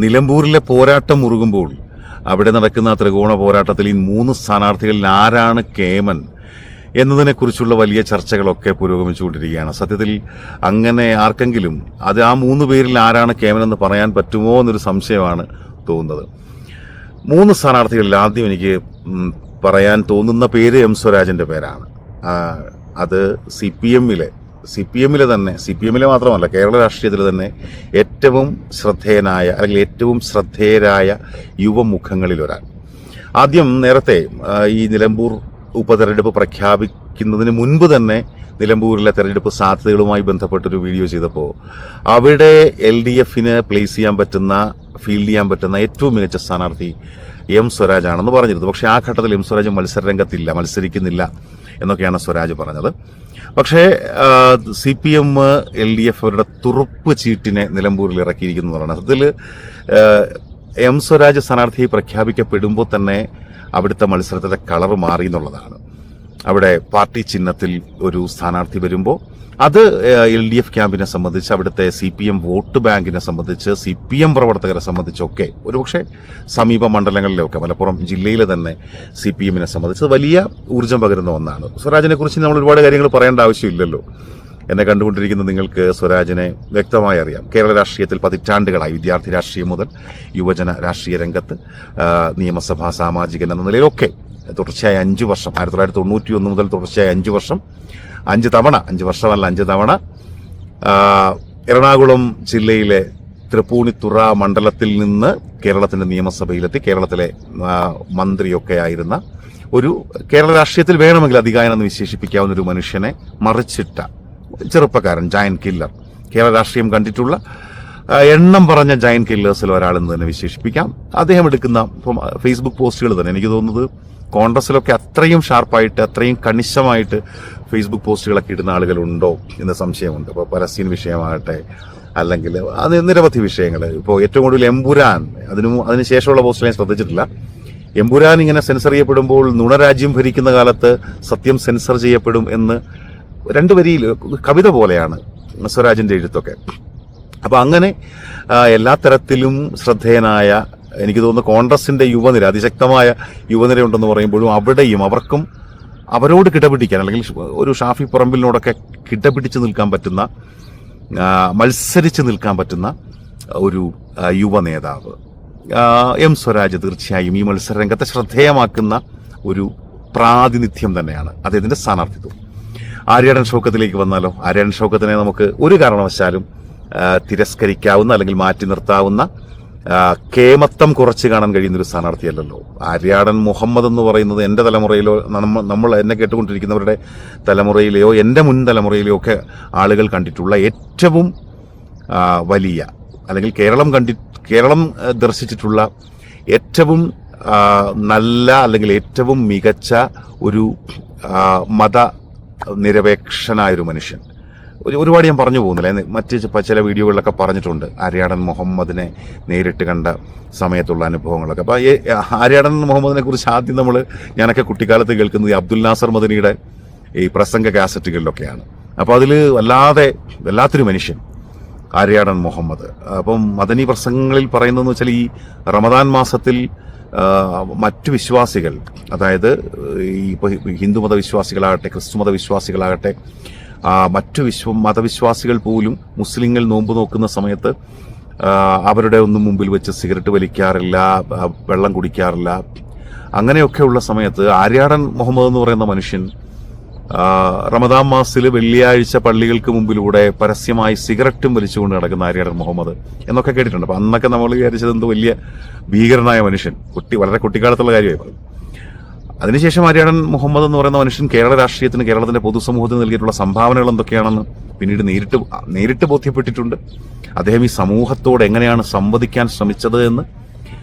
നിലമ്പൂരിലെ പോരാട്ടം മുറുകുമ്പോൾ അവിടെ നടക്കുന്ന ത്രികോണ പോരാട്ടത്തിൽ ഈ 3 സ്ഥാനാർത്ഥികളിൽ ആരാണ് കേമൻ എന്നതിനെക്കുറിച്ചുള്ള വലിയ ചർച്ചകളൊക്കെ പുരോഗമിച്ചുകൊണ്ടിരിക്കുകയാണ്. സത്യത്തിൽ അങ്ങനെ ആർക്കെങ്കിലും അത് ആ 3 പേരിൽ ആരാണ് കേമനെന്ന് പറയാൻ പറ്റുമോ എന്നൊരു സംശയമാണ് തോന്നുന്നത്. 3 സ്ഥാനാർത്ഥികളിൽ ആദ്യം എനിക്ക് പറയാൻ തോന്നുന്ന പേര് എം സ്വരാജിന്റെ പേരാണ്. അത് സി പി എമ്മിലെ തന്നെ, സി പി എമ്മിലെ മാത്രമല്ല കേരള രാഷ്ട്രീയത്തിൽ തന്നെ ഏറ്റവും ശ്രദ്ധേയനായ അല്ലെങ്കിൽ ഏറ്റവും ശ്രദ്ധേയരായ യുവമുഖങ്ങളിൽ ഒരാൾ. ആദ്യം നേരത്തെ ഈ നിലമ്പൂർ ഉപതെരഞ്ഞെടുപ്പ് പ്രഖ്യാപിക്കുന്നതിന് മുൻപ് തന്നെ നിലമ്പൂരിലെ തെരഞ്ഞെടുപ്പ് സാധ്യതകളുമായി ബന്ധപ്പെട്ടൊരു വീഡിയോ ചെയ്തപ്പോൾ അവിടെ LDFന് പ്ലേസ് ചെയ്യാൻ പറ്റുന്ന, ഫീൽഡ് ചെയ്യാൻ പറ്റുന്ന ഏറ്റവും മികച്ച സ്ഥാനാർത്ഥി എം സ്വരാജ് ആണെന്ന് പറഞ്ഞിരുന്നു. പക്ഷേ ആ ഘട്ടത്തിൽ എം സ്വരാജ് മത്സരിക്കുന്നില്ല എന്നൊക്കെയാണ് സ്വരാജ് പറഞ്ഞത്. പക്ഷേ CPM LDF അവരുടെ തുറുപ്പ് ചീട്ടിനെ നിലമ്പൂരിൽ ഇറക്കിയിരിക്കുന്നതാണ്. അതിൽ എം സ്വരാജ് സ്ഥാനാർത്ഥിയെ പ്രഖ്യാപിക്കപ്പെടുമ്പോൾ തന്നെ അവിടുത്തെ മത്സരത്തിന്റെ കളർ മാറി എന്നുള്ളതാണ്. അവിടെ പാർട്ടി ചിഹ്നത്തിൽ ഒരു സ്ഥാനാർത്ഥി വരുമ്പോൾ അത് LDF ക്യാമ്പിനെ സംബന്ധിച്ച്, അവിടുത്തെ CPM വോട്ട് ബാങ്കിനെ സംബന്ധിച്ച്, CPM പ്രവർത്തകരെ സംബന്ധിച്ചൊക്കെ ഒരുപക്ഷെ സമീപ മണ്ഡലങ്ങളിലൊക്കെ മലപ്പുറം ജില്ലയിലെ തന്നെ CPMനെ സംബന്ധിച്ച് വലിയ ഊർജ്ജം പകരുന്ന ഒന്നാണ്. സ്വരാജിനെ കുറിച്ച് നമ്മൾ ഒരുപാട് കാര്യങ്ങൾ പറയേണ്ട ആവശ്യമില്ലല്ലോ. എന്നെ കണ്ടുകൊണ്ടിരിക്കുന്ന നിങ്ങൾക്ക് സ്വരാജിനെ വ്യക്തമായി അറിയാം. കേരള രാഷ്ട്രീയത്തിൽ പതിറ്റാണ്ടുകളായി വിദ്യാർത്ഥി രാഷ്ട്രീയം മുതൽ യുവജന രാഷ്ട്രീയ രംഗത്ത്, നിയമസഭാ സാമാജികൻ എന്ന നിലയിലൊക്കെ തുടർച്ചയായ 5 വർഷം, 1991 മുതൽ തുടർച്ചയായ 5 വർഷം, 5 തവണ എറണാകുളം ജില്ലയിലെ തൃപ്പൂണിത്തുറ മണ്ഡലത്തിൽ നിന്ന് കേരളത്തിന്റെ നിയമസഭയിലെത്തി കേരളത്തിലെ മന്ത്രിയൊക്കെ ആയിരുന്ന ഒരു, കേരള രാഷ്ട്രീയത്തിൽ വേണമെങ്കിൽ അധികായനെന്ന് വിശേഷിപ്പിക്കാവുന്ന ഒരു മനുഷ്യനെ മറിച്ചിട്ട ചെറുപ്പക്കാരൻ, ജയന്റ് കില്ലർ. കേരള രാഷ്ട്രീയം കണ്ടിട്ടുള്ള എണ്ണം പറഞ്ഞ ജയന്റ് കില്ലേഴ്സിൽ ഒരാളെന്ന് തന്നെ വിശേഷിപ്പിക്കാം. അദ്ദേഹം എടുക്കുന്ന ഫേസ്ബുക്ക് പോസ്റ്റുകൾ തന്നെ എനിക്ക് തോന്നുന്നത് കോൺഗ്രസിലൊക്കെ അത്രയും ഷാർപ്പായിട്ട്, അത്രയും കണിശമായിട്ട് ഫേസ്ബുക്ക് പോസ്റ്റുകളൊക്കെ ഇടുന്ന ആളുകളുണ്ടോ എന്ന് സംശയമുണ്ട്. ഇപ്പോൾ പലസ്തീൻ വിഷയമാകട്ടെ, അല്ലെങ്കിൽ അത് നിരവധി വിഷയങ്ങൾ. ഇപ്പോൾ ഏറ്റവും കൂടുതൽ എമ്പുരാൻ, അതിനുശേഷമുള്ള പോസ്റ്റുകൾ ഞാൻ ശ്രദ്ധിച്ചിട്ടില്ല. എമ്പുരാൻ ഇങ്ങനെ സെൻസർ ചെയ്യപ്പെടുമ്പോൾ നുണരാജ്യം ഭരിക്കുന്ന കാലത്ത് സത്യം സെൻസർ ചെയ്യപ്പെടും എന്ന് 2 വരിയിൽ കവിത പോലെയാണ് സ്വരാജിന്റെ എഴുത്തൊക്കെ. അപ്പൊ അങ്ങനെ എല്ലാ തരത്തിലും ശ്രദ്ധേയനായ, എനിക്ക് തോന്നുന്നു കോൺഗ്രസിന്റെ യുവനിര, അതിശക്തമായ യുവനിര ഉണ്ടെന്ന് പറയുമ്പോഴും അവിടെയും അവർക്കും അവരോട് കിടപിടിക്കാൻ, അല്ലെങ്കിൽ ഒരു ഷാഫി പറമ്പിലിനോടൊക്കെ കിടപിടിച്ച് നിൽക്കാൻ പറ്റുന്ന, മത്സരിച്ച് നിൽക്കാൻ പറ്റുന്ന ഒരു യുവ നേതാവ് എം സ്വരാജ് തീർച്ചയായും ഈ മത്സരരംഗത്തെ ശ്രദ്ധേയമാക്കുന്ന ഒരു പ്രാതിനിധ്യം തന്നെയാണ് അദ്ദേഹത്തിന്റെ സ്ഥാനാർത്ഥിത്വം. ആര്യാടൻ ഷൗക്കത്തിലേക്ക് വന്നാലോ? ആര്യാടൻ ഷൗക്കത്തിനെ നമുക്ക് ഒരു കാരണവശാലും തിരസ്കരിക്കാവുന്ന അല്ലെങ്കിൽ മാറ്റി നിർത്താവുന്ന, കേമത്വം കുറച്ച് കാണാൻ കഴിയുന്ന ഒരു സ്ഥാനാർത്ഥിയല്ലല്ലോ. ആര്യാടൻ മുഹമ്മദ് എന്ന് പറയുന്നത് എന്റെ തലമുറയിലോ, നമ്മൾ എന്നെ കേട്ടുകൊണ്ടിരിക്കുന്നവരുടെ തലമുറയിലെയോ എന്റെ മുൻ തലമുറയിലെയോ ഒക്കെ ആളുകൾ കണ്ടിട്ടുള്ള ഏറ്റവും വലിയ, അല്ലെങ്കിൽ കേരളം ദർശിച്ചിട്ടുള്ള ഏറ്റവും നല്ല, അല്ലെങ്കിൽ ഏറ്റവും മികച്ച ഒരു മത നിരപേക്ഷനായൊരു മനുഷ്യൻ. ഒരുപാട് ഞാൻ പറഞ്ഞു പോകുന്നില്ല, മറ്റ് ചില വീഡിയോകളിലൊക്കെ പറഞ്ഞിട്ടുണ്ട് ആര്യാടൻ മുഹമ്മദിനെ നേരിട്ട് കണ്ട സമയത്തുള്ള അനുഭവങ്ങളൊക്കെ. അപ്പോൾ ആര്യാടൻ മുഹമ്മദിനെ കുറിച്ച് ആദ്യം ഞാനൊക്കെ കുട്ടിക്കാലത്ത് കേൾക്കുന്നത് അബ്ദുൽ നാസർ മദനിയുടെ ഈ പ്രസംഗ കാസറ്റുകളിലൊക്കെയാണ്. അപ്പോൾ അതിൽ വല്ലാത്തൊരു മനുഷ്യൻ ആര്യാടൻ മുഹമ്മദ്. അപ്പം മദനി പ്രസംഗങ്ങളിൽ പറയുന്നതെന്ന് വെച്ചാൽ ഈ റമദാൻ മാസത്തിൽ മറ്റു വിശ്വാസികൾ, അതായത് ഇപ്പോൾ ഹിന്ദു മതവിശ്വാസികളാകട്ടെ, ക്രിസ്തു മതവിശ്വാസികളാകട്ടെ, മറ്റു മതവിശ്വാസികൾ പോലും മുസ്ലിങ്ങൾ നോമ്പ് നോക്കുന്ന സമയത്ത് അവരുടെ ഒന്നും മുമ്പിൽ വെച്ച് സിഗരറ്റ് വലിക്കാറില്ല, വെള്ളം കുടിക്കാറില്ല. അങ്ങനെയൊക്കെയുള്ള സമയത്ത് ആര്യാടൻ മുഹമ്മദ് എന്ന് പറയുന്ന മനുഷ്യൻ റമദാൻ മാസത്തിൽ വെള്ളിയാഴ്ച പള്ളികൾക്ക് മുമ്പിലൂടെ പരസ്യമായി സിഗരറ്റും വലിച്ചുകൊണ്ട് നടക്കുന്ന ആര്യാടൻ മുഹമ്മദ് എന്നൊക്കെ കേട്ടിട്ടുണ്ട്. അപ്പൊ അന്നൊക്കെ നമ്മൾ വിചാരിച്ചത് എന്തോ വലിയ ഭീകരനായ മനുഷ്യൻ, വളരെ കുട്ടിക്കാലത്തുള്ള കാര്യമായി പറയും. അതിനുശേഷം ആര്യാടൻ മുഹമ്മദ് എന്ന് പറയുന്ന മനുഷ്യൻ കേരള രാഷ്ട്രീയത്തിന്, കേരളത്തിന്റെ പൊതുസമൂഹത്തിന് നൽകിയിട്ടുള്ള സംഭാവനകൾ എന്തൊക്കെയാണെന്ന് പിന്നീട് നേരിട്ട് ബോധ്യപ്പെട്ടിട്ടുണ്ട്. അദ്ദേഹം ഈ സമൂഹത്തോട് എങ്ങനെയാണ് സംവദിക്കാൻ ശ്രമിച്ചത് എന്ന്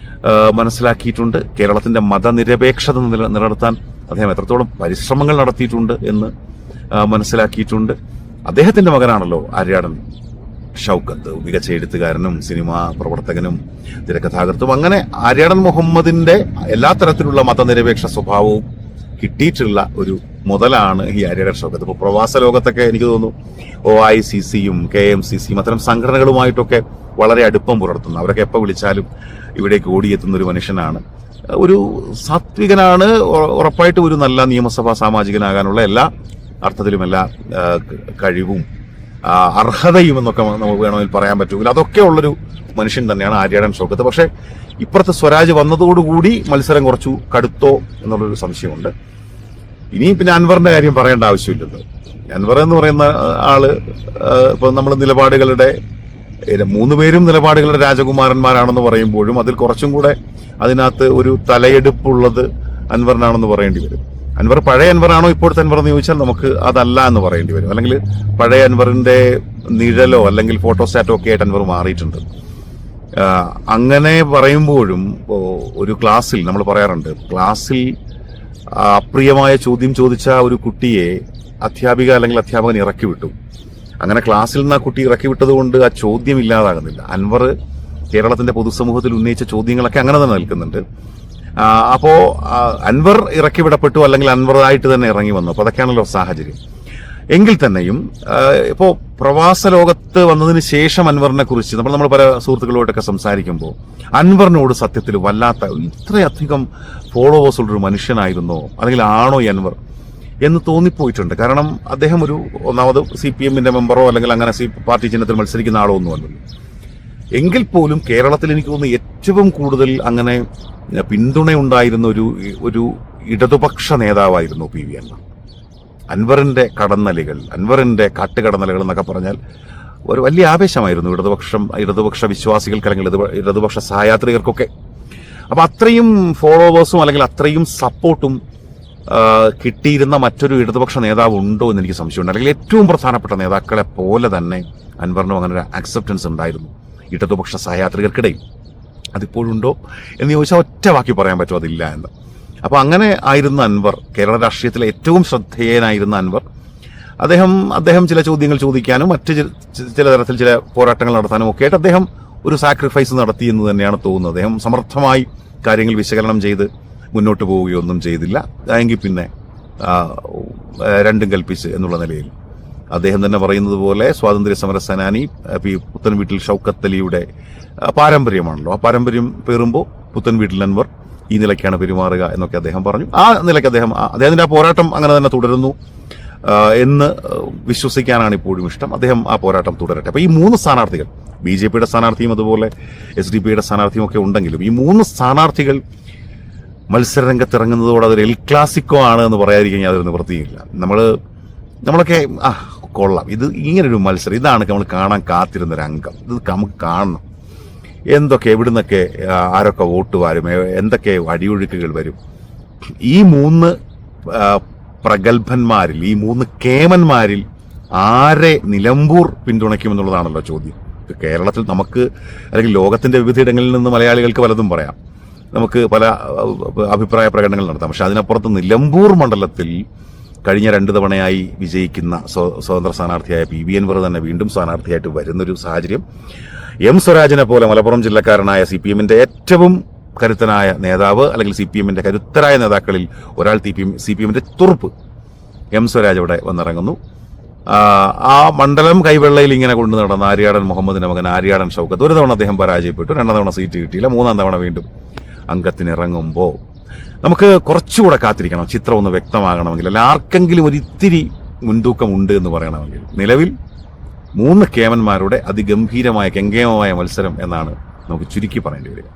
മനസ്സിലാക്കിയിട്ടുണ്ട്. കേരളത്തിന്റെ മതനിരപേക്ഷത നിലനിർത്താൻ അദ്ദേഹം എത്രത്തോളം പരിശ്രമങ്ങൾ നടത്തിയിട്ടുണ്ട് എന്ന് മനസ്സിലാക്കിയിട്ടുണ്ട്. അദ്ദേഹത്തിന്റെ മകനാണല്ലോ ആര്യാടൻ ഷൗക്കത്ത്, മികച്ച എഴുത്തുകാരനും സിനിമാ പ്രവർത്തകനും തിരക്കഥാകൃത്തും. അങ്ങനെ ആര്യാടൻ മുഹമ്മദിന്റെ എല്ലാ തരത്തിലുള്ള മതനിരപേക്ഷ സ്വഭാവവും കിട്ടിയിട്ടുള്ള ഒരു മുതലാണ് ഈ ആര്യാടൻ ഷൗക്കത്ത്. ഇപ്പോൾ പ്രവാസ ലോകത്തൊക്കെ എനിക്ക് തോന്നുന്നു OICCയും KMCCയും അത്തരം സംഘടനകളുമായിട്ടൊക്കെ വളരെ അടുപ്പം പുലർത്തുന്ന, അവരൊക്കെ എപ്പോൾ വിളിച്ചാലും ഇവിടേക്ക് ഓടിയെത്തുന്ന ഒരു മനുഷ്യനാണ്. ഒരു സാത്വികനാണ്. ഉറപ്പായിട്ടും ഒരു നല്ല നിയമസഭാ സാമാജികനാകാനുള്ള എല്ലാ അർത്ഥത്തിലും എല്ലാ കഴിവും അർഹതയും എന്നൊക്കെ നമുക്ക് വേണമെങ്കിൽ പറയാൻ പറ്റുമെങ്കിൽ അതൊക്കെ ഉള്ളൊരു മനുഷ്യൻ തന്നെയാണ് ആര്യാടൻ ഷൗക്കത്ത്. പക്ഷേ ഇപ്പുറത്ത് സ്വരാജ് വന്നതോടുകൂടി മത്സരം കുറച്ചു കടുത്തോ എന്നുള്ളൊരു സംശയമുണ്ട്. ഇനി പിന്നെ അൻവറിന്റെ കാര്യം പറയേണ്ട ആവശ്യമില്ലല്ലോ. അൻവർ എന്ന് പറയുന്ന ആള് ഇപ്പൊ നമ്മൾ നിലപാടുകളുടെ 3 പേരും നിലപാടുകളുടെ രാജകുമാരന്മാരാണെന്ന് പറയുമ്പോഴും അതിൽ കുറച്ചും കൂടെ അതിനകത്ത് ഒരു തലയെടുപ്പുള്ളത് അൻവറിനാണെന്ന് പറയേണ്ടി വരും. അൻവർ പഴയ അൻവറാണോ ഇപ്പോഴത്തെ അൻവർ എന്ന് ചോദിച്ചാൽ നമുക്ക് അതല്ല എന്ന് പറയേണ്ടി വരും. അല്ലെങ്കിൽ പഴയ അൻവറിന്റെ നിഴലോ അല്ലെങ്കിൽ ഫോട്ടോസ്റ്റാറ്റോ ഒക്കെ ആയിട്ട് അൻവർ മാറിയിട്ടുണ്ട്. അങ്ങനെ പറയുമ്പോഴും ഒരു ക്ലാസ്സിൽ നമ്മൾ പറയാറുണ്ട്, ക്ലാസ്സിൽ അപ്രിയമായ ചോദ്യം ചോദിച്ച ഒരു കുട്ടിയെ അധ്യാപിക അല്ലെങ്കിൽ അധ്യാപകൻ ഇറക്കി വിട്ടു. അങ്ങനെ ക്ലാസ്സിൽ നിന്ന് ആ കുട്ടി ഇറക്കി വിട്ടത് കൊണ്ട് ആ ചോദ്യം ഇല്ലാതാകുന്നില്ല. അൻവർ കേരളത്തിന്റെ പൊതുസമൂഹത്തിൽ ഉന്നയിച്ച ചോദ്യങ്ങളൊക്കെ അങ്ങനെ തന്നെ നിൽക്കുന്നുണ്ട്. അപ്പോ അൻവർ ഇറക്കി വിടപ്പെട്ടു അല്ലെങ്കിൽ അൻവറായിട്ട് തന്നെ ഇറങ്ങി വന്നു. അപ്പൊ അതൊക്കെയാണല്ലോ സാഹചര്യം. എങ്കിൽ തന്നെയും ഇപ്പോ പ്രവാസ ലോകത്ത് വന്നതിന് ശേഷം അൻവറിനെ കുറിച്ച് നമ്മൾ പല സുഹൃത്തുക്കളോടൊക്കെ സംസാരിക്കുമ്പോൾ അൻവറിനോട് സത്യത്തിൽ വല്ലാത്ത ഇത്രയധികം ഫോളോവേഴ്സ് ഉള്ളൊരു മനുഷ്യനായിരുന്നോ അല്ലെങ്കിൽ ആണോ ഈ അൻവർ എന്ന് തോന്നിപ്പോയിട്ടുണ്ട്. കാരണം അദ്ദേഹം ഒന്നാമത് CPM മെമ്പറോ അല്ലെങ്കിൽ അങ്ങനെ പാർട്ടി ചിഹ്നത്തിൽ മത്സരിക്കുന്ന ആളോ ഒന്നുമല്ലല്ലോ. എങ്കിൽ പോലും കേരളത്തിൽ എനിക്ക് തോന്നുന്നു ഏറ്റവും കൂടുതൽ അങ്ങനെ പിന്തുണയുണ്ടായിരുന്ന ഒരു ഇടതുപക്ഷ നേതാവായിരുന്നു PV അൻവർ. അൻവറിന്റെ കടന്നലുകൾ, അൻവറിന്റെ കാട്ടുകടന്നലുകൾ എന്നൊക്കെ പറഞ്ഞാൽ ഒരു വലിയ ആവേശമായിരുന്നു ഇടതുപക്ഷ വിശ്വാസികൾക്ക് അല്ലെങ്കിൽ ഇടതുപക്ഷ സഹയാത്രികർക്കൊക്കെ. അപ്പൊ അത്രയും ഫോളോവേഴ്സും അല്ലെങ്കിൽ അത്രയും സപ്പോർട്ടും കിട്ടിയിരുന്ന മറ്റൊരു ഇടതുപക്ഷ നേതാവ് ഉണ്ടോ എന്ന് എനിക്ക് സംശയമുണ്ട്. അല്ലെങ്കിൽ ഏറ്റവും പ്രധാനപ്പെട്ട നേതാക്കളെ പോലെ തന്നെ അൻവറിനും അങ്ങനെ ഒരു അക്സെപ്റ്റൻസ് ഉണ്ടായിരുന്നു ഇടതുപക്ഷ സഹയാത്രികർക്കിടയിൽ. അതിപ്പോഴുണ്ടോ എന്ന് ചോദിച്ചാൽ ഒറ്റ വാക്കി പറയാൻ പറ്റുമോ അതില്ല എന്ന്. അപ്പൊ അങ്ങനെ ആയിരുന്ന അൻവർ, കേരള രാഷ്ട്രീയത്തിലെ ഏറ്റവും ശ്രദ്ധേയനായിരുന്ന അൻവർ, അദ്ദേഹം ചില ചോദ്യങ്ങൾ ചോദിക്കാനും മറ്റ് ചില തരത്തിൽ ചില പോരാട്ടങ്ങൾ നടത്താനും ഒക്കെ ആയിട്ട് അദ്ദേഹം ഒരു സാക്രിഫൈസ് നടത്തി എന്ന് തന്നെയാണ് തോന്നുന്നത്. അദ്ദേഹം സമർത്ഥമായി കാര്യങ്ങൾ വിശകലനം ചെയ്ത് മുന്നോട്ട് പോവുകയൊന്നും ചെയ്തില്ല. എങ്കിൽ പിന്നെ രണ്ടും കൽപ്പിച്ച് എന്നുള്ള നിലയിൽ അദ്ദേഹം തന്നെ പറയുന്നത് പോലെ സ്വാതന്ത്ര്യ സമര സേനാനി പുത്തൻവീട്ടിൽ ഷൗക്കത്ത് അലിയുടെ പാരമ്പര്യമാണല്ലോ. ആ പാരമ്പര്യം പേറുമ്പോൾ പുത്തൻവീട്ടിൽ അൻവർ ഈ നിലയ്ക്കാണ് പെരുമാറുക എന്നൊക്കെ അദ്ദേഹം പറഞ്ഞു. ആ നിലയ്ക്ക് അദ്ദേഹത്തിന്റെ ആ പോരാട്ടം അങ്ങനെ തന്നെ തുടരുന്നു എന്ന് വിശ്വസിക്കാനാണ് ഇപ്പോഴും ഇഷ്ടം. അദ്ദേഹം ആ പോരാട്ടം തുടരട്ടെ. അപ്പൊ ഈ 3 സ്ഥാനാർത്ഥികൾ, BJPയുടെ സ്ഥാനാർത്ഥിയും അതുപോലെ SDPയുടെ സ്ഥാനാർത്ഥിയും ഒക്കെ ഉണ്ടെങ്കിലും ഈ 3 സ്ഥാനാർത്ഥികൾ മത്സരരംഗത്തിറങ്ങുന്നതോടെ അതൊരു എൽ ക്ലാസിക്കോ ആണ് എന്ന് പറയാതിരിക്കാൻ യാതൊരു നിവൃത്തിയില്ല. നമ്മളൊക്കെ കൊള്ളാം, ഇത് ഇങ്ങനൊരു മത്സരം, ഇതാണ് നമ്മൾ കാണാൻ കാത്തിരുന്നൊരു അംഗം, ഇത് നമുക്ക് കാണണം. എന്തൊക്കെ എവിടുന്നൊക്കെ ആരൊക്കെ വോട്ട് വരും, എന്തൊക്കെ അടിയൊഴുക്കുകൾ വരും. ഈ 3 പ്രഗത്ഭന്മാരിൽ, ഈ 3 കേമന്മാരിൽ ആരെ നിലമ്പൂർ പിന്തുണയ്ക്കുമെന്നുള്ളതാണല്ലോ ചോദ്യം. കേരളത്തിൽ നമുക്ക് അല്ലെങ്കിൽ ലോകത്തിന്റെ വിവിധയിടങ്ങളിൽ നിന്ന് മലയാളികൾക്ക് പലതും പറയാം, നമുക്ക് പല അഭിപ്രായ പ്രകടനങ്ങൾ നടത്താം. പക്ഷെ അതിനപ്പുറത്ത് നിലമ്പൂർ മണ്ഡലത്തിൽ കഴിഞ്ഞ 2 തവണയായി വിജയിക്കുന്ന സ്വതന്ത്ര സ്ഥാനാർത്ഥിയായ PV അൻവർ തന്നെ വീണ്ടും സ്ഥാനാർത്ഥിയായിട്ട് വരുന്നൊരു സാഹചര്യം. M സ്വരാജിനെ പോലെ മലപ്പുറം ജില്ലക്കാരനായ CPMന്റെ ഏറ്റവും കരുത്തനായ നേതാവ് അല്ലെങ്കിൽ CPMന്റെ കരുത്തരായ നേതാക്കളിൽ ഒരാൾ CPMന്റെ തുറുപ്പ് M സ്വരാജ് ഇവിടെ വന്നിറങ്ങുന്നു. ആ മണ്ഡലം കൈവെള്ളയിൽ ഇങ്ങനെ കൊണ്ടു നടന്ന ആര്യാടൻ മുഹമ്മദിന്റെ മകൻ ആര്യാടൻ ഷൗക്കത്ത് ഒരു തവണ അദ്ദേഹം പരാജയപ്പെട്ടു, 2ാം തവണ സീറ്റ് കിട്ടിയില്ല, 3ാം തവണ വീണ്ടും അംഗത്തിനിറങ്ങുമ്പോൾ നമുക്ക് കുറച്ചുകൂടെ കാത്തിരിക്കണം. ചിത്രം ഒന്ന് വ്യക്തമാകണമെങ്കിൽ, അല്ല ആർക്കെങ്കിലും ഒരിത്തിരി മുൻതൂക്കം ഉണ്ട് എന്ന് പറയണമെങ്കിൽ നിലവിൽ 3 കേമന്മാരുടെ അതിഗംഭീരമായ കെങ്കേമമായ മത്സരം എന്നാണ് നമുക്ക് ചുരുക്കി പറയേണ്ടി വരിക.